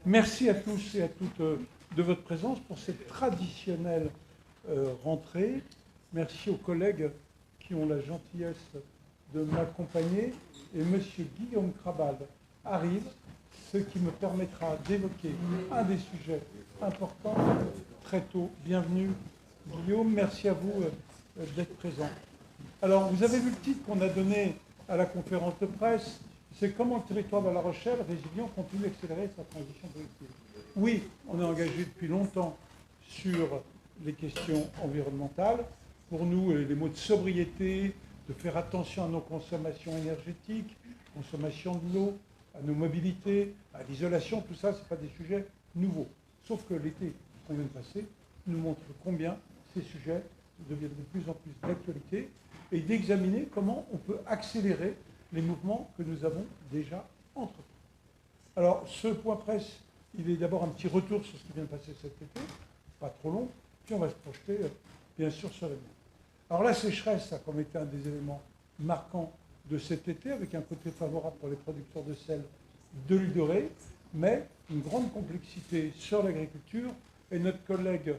Merci à tous et à toutes de votre présence pour cette traditionnelle rentrée. Merci aux collègues qui ont la gentillesse de m'accompagner. Et M. Guillaume Krabal arrive, ce qui me permettra d'évoquer un des sujets importants très tôt. Bienvenue Guillaume, merci à vous d'être présent. Alors, vous avez vu le titre qu'on a donné à la conférence de presse, c'est comment le territoire de La Rochelle, résilient, continue d'accélérer sa transition politique. Oui, on est engagé depuis longtemps sur les questions environnementales. Pour nous, les mots de sobriété, de faire attention à nos consommations énergétiques, consommation de l'eau, à nos mobilités, à l'isolation, tout ça, ce n'est pas des sujets nouveaux. Sauf que l'été qu'on vient de passer nous montre combien ces sujets deviennent de plus en plus d'actualité et d'examiner comment on peut accélérer les mouvements que nous avons déjà entrepris. Alors, ce point presse, il est d'abord un petit retour sur ce qui vient de passer cet été, pas trop long, puis on va se projeter, bien sûr, sur l'avenir. Alors, la sécheresse a comme été un des éléments marquants de cet été, avec un côté favorable pour les producteurs de sel de l'huile dorée, mais une grande complexité sur l'agriculture, et notre collègue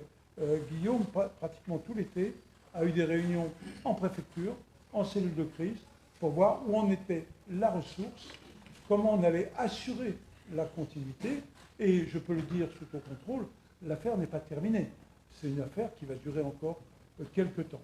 Guillaume, pratiquement tout l'été, a eu des réunions en préfecture, en cellule de crise, pour voir où en était la ressource, comment on allait assurer la continuité. Et je peux le dire sous ton contrôle, l'affaire n'est pas terminée. C'est une affaire qui va durer encore quelques temps.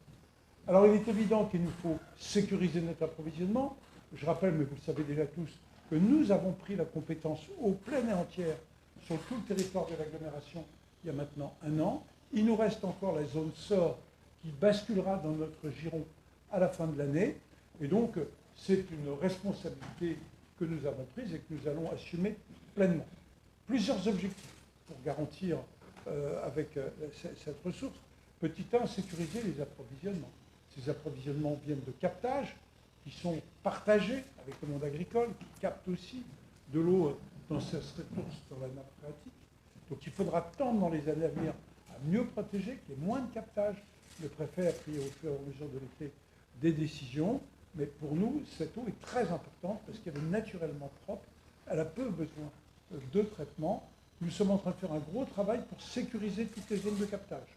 Alors il est évident qu'il nous faut sécuriser notre approvisionnement. Je rappelle, mais vous le savez déjà tous, que nous avons pris la compétence au plein et entière sur tout le territoire de l'agglomération il y a maintenant 1 an. Il nous reste encore la zone SOR qui basculera dans notre giron à la fin de l'année. Et donc, c'est une responsabilité que nous avons prise et que nous allons assumer pleinement. Plusieurs objectifs pour garantir avec cette ressource. Petit 1, sécuriser les approvisionnements. Ces approvisionnements viennent de captages qui sont partagés avec le monde agricole, qui capte aussi de l'eau dans ses ressources dans la nappe phréatique. Donc il faudra tendre dans les années à venir à mieux protéger, qu'il y ait moins de captage. Le préfet a pris au fur et à mesure de l'été des décisions, mais pour nous, cette eau est très importante parce qu'elle est naturellement propre, elle a peu besoin de traitement. Nous sommes en train de faire un gros travail pour sécuriser toutes les zones de captage,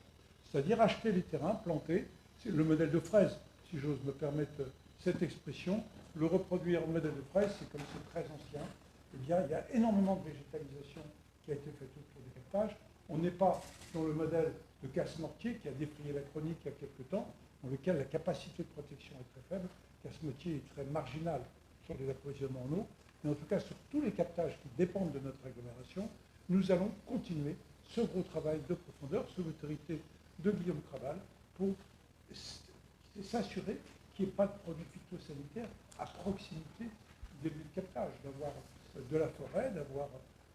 c'est-à-dire acheter les terrains, planter. C'est le modèle de fraise, si j'ose me permettre cette expression. Le reproduire au modèle de fraise, c'est comme c'est très ancien. Eh bien, il y a énormément de végétalisation qui a été faite autour des captages. On n'est pas dans le modèle de casse-mortier qui a défrayé la chronique il y a quelque temps, dans lequel la capacité de protection est très faible. Casse-mortier est très marginal sur les approvisionnements en eau. Mais en tout cas, sur tous les captages qui dépendent de notre agglomération, nous allons continuer ce gros travail de profondeur sous l'autorité de Guillaume Krabal pour s'assurer qu'il n'y ait pas de produits phytosanitaires à proximité des lieux de captage, d'avoir de la forêt, d'avoir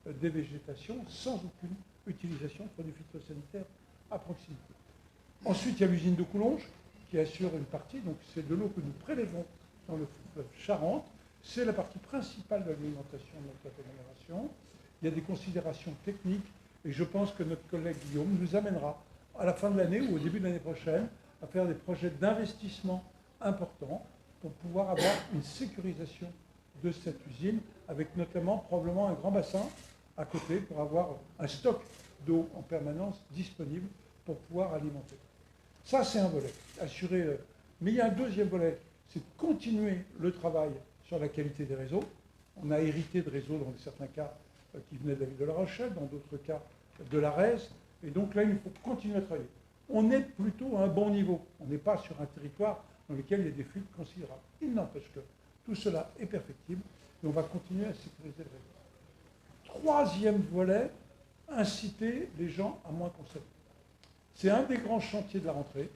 des végétations sans aucune utilisation de produits phytosanitaires à proximité. Ensuite, il y a l'usine de Coulonges qui assure une partie, donc c'est de l'eau que nous prélevons dans le fleuve Charente. C'est la partie principale de l'alimentation de notre agglomération. Il y a des considérations techniques et je pense que notre collègue Guillaume nous amènera à la fin de l'année ou au début de l'année prochaine à faire des projets d'investissement importants pour pouvoir avoir une sécurisation de cette usine, avec notamment probablement un grand bassin à côté pour avoir un stock d'eau en permanence disponible pour pouvoir alimenter. Ça, c'est un volet, assurer. Mais il y a un deuxième volet, c'est de continuer le travail sur la qualité des réseaux. On a hérité de réseaux, dans certains cas, qui venaient de la ville de La Rochelle, dans d'autres cas de l'Arèze. Et donc là, il faut continuer à travailler. On est plutôt à un bon niveau. On n'est pas sur un territoire dans lequel il y a des fuites considérables. Il n'empêche que tout cela est perfectible et on va continuer à sécuriser le réseau. Troisième volet, inciter les gens à moins consommer. C'est un des grands chantiers de la rentrée,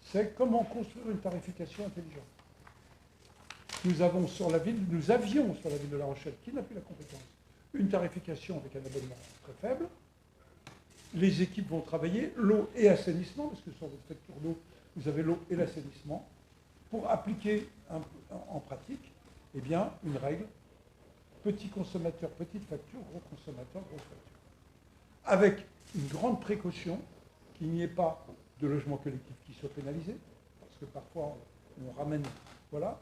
c'est comment construire une tarification intelligente. Nous avions sur la ville de La Rochelle, qui n'a plus la compétence, une tarification avec un abonnement très faible. Les équipes vont travailler, l'eau et assainissement, parce que sur votre facture d'eau, vous avez l'eau et l'assainissement, pour appliquer en pratique eh bien, une règle, petit consommateur, petite facture, gros consommateur, grosse facture. Avec une grande précaution, qu'il n'y ait pas de logement collectif qui soit pénalisé, parce que parfois on ramène, voilà.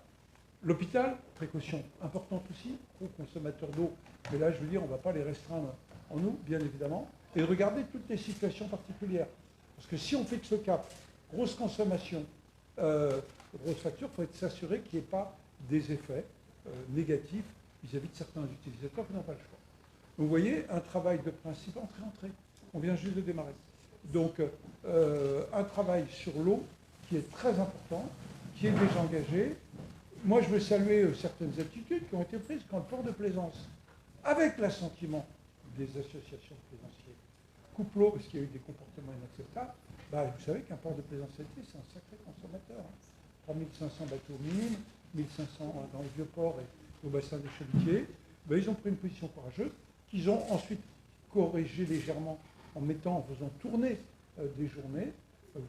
L'hôpital, précaution importante aussi, gros consommateur d'eau, mais là je veux dire, on ne va pas les restreindre en nous, bien évidemment, et de regarder toutes les situations particulières. Parce que si on fixe le cap, grosse consommation, grosse facture, il faut s'assurer qu'il n'y ait pas des effets négatifs vis-à-vis de certains utilisateurs qui n'ont pas le choix. Donc, vous voyez, un travail de principe entrée-entrée. On vient juste de démarrer. Donc, un travail sur l'eau qui est très important, qui est déjà engagé. Moi, je veux saluer certaines attitudes qui ont été prises quand le port de plaisance, avec l'assentiment des associations de plaisanciers, coupe l'eau parce qu'il y a eu des comportements inacceptables. Vous savez qu'un port de plaisance été, c'est un sacré consommateur. 3500 bateaux minimes, 1500 dans les vieux ports et au bassin des chalutiers. Ils ont pris une position courageuse qu'ils ont ensuite corrigée légèrement en faisant tourner des journées.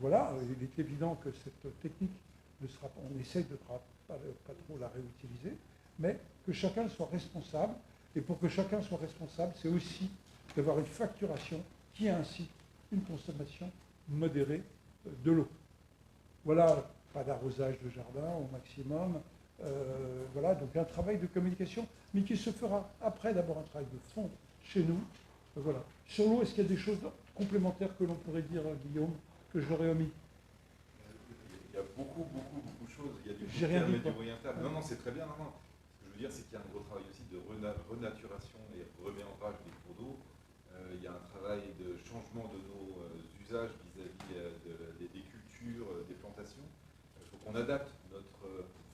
Voilà, il est évident que cette technique ne sera pas, on essaie de pas trop la réutiliser, mais que chacun soit responsable. Et pour que chacun soit responsable, c'est aussi d'avoir une facturation qui incite une consommation modérée de l'eau. Voilà, pas d'arrosage de jardin au maximum. Voilà, donc un travail de communication, mais qui se fera après d'abord un travail de fond chez nous. Voilà. Sur l'eau, est-ce qu'il y a des choses complémentaires que l'on pourrait dire, Guillaume, que j'aurais omis? Il y a beaucoup de choses. Il y a du J'ai rien dit, du moyen terme. Non, c'est très bien. Non. Ce que je veux dire, c'est qu'il y a un gros travail aussi de renaturation et reméandrage des cours d'eau. Il y a un travail de changement de nos usages vis-à-vis des cultures, des plantations. Il faut qu'on adapte notre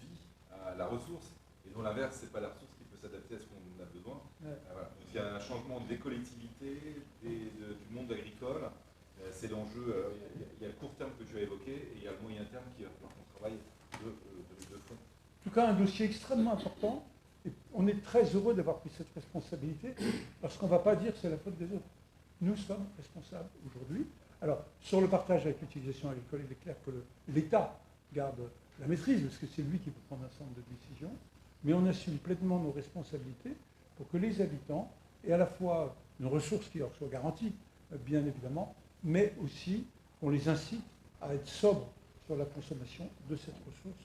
vie à la ressource, et non l'inverse, c'est pas la ressource qui peut s'adapter à ce qu'on a besoin. Ouais. Voilà. Donc il y a un changement des collectivités, du monde agricole. C'est l'enjeu. Il y a le court terme que tu as évoqué, et il y a le moyen terme qui va falloir qu'on travaille de fond. En tout cas, un dossier extrêmement important. Et on est très heureux d'avoir pris cette responsabilité, parce qu'on ne va pas dire que c'est la faute des autres. Nous sommes responsables aujourd'hui. Alors, sur le partage avec l'utilisation agricole, il est clair que l'État garde la maîtrise, parce que c'est lui qui peut prendre un certain nombre de décisions, mais on assume pleinement nos responsabilités pour que les habitants aient à la fois une ressource qui leur soit garantie, bien évidemment, mais aussi on les incite à être sobres sur la consommation de cette ressource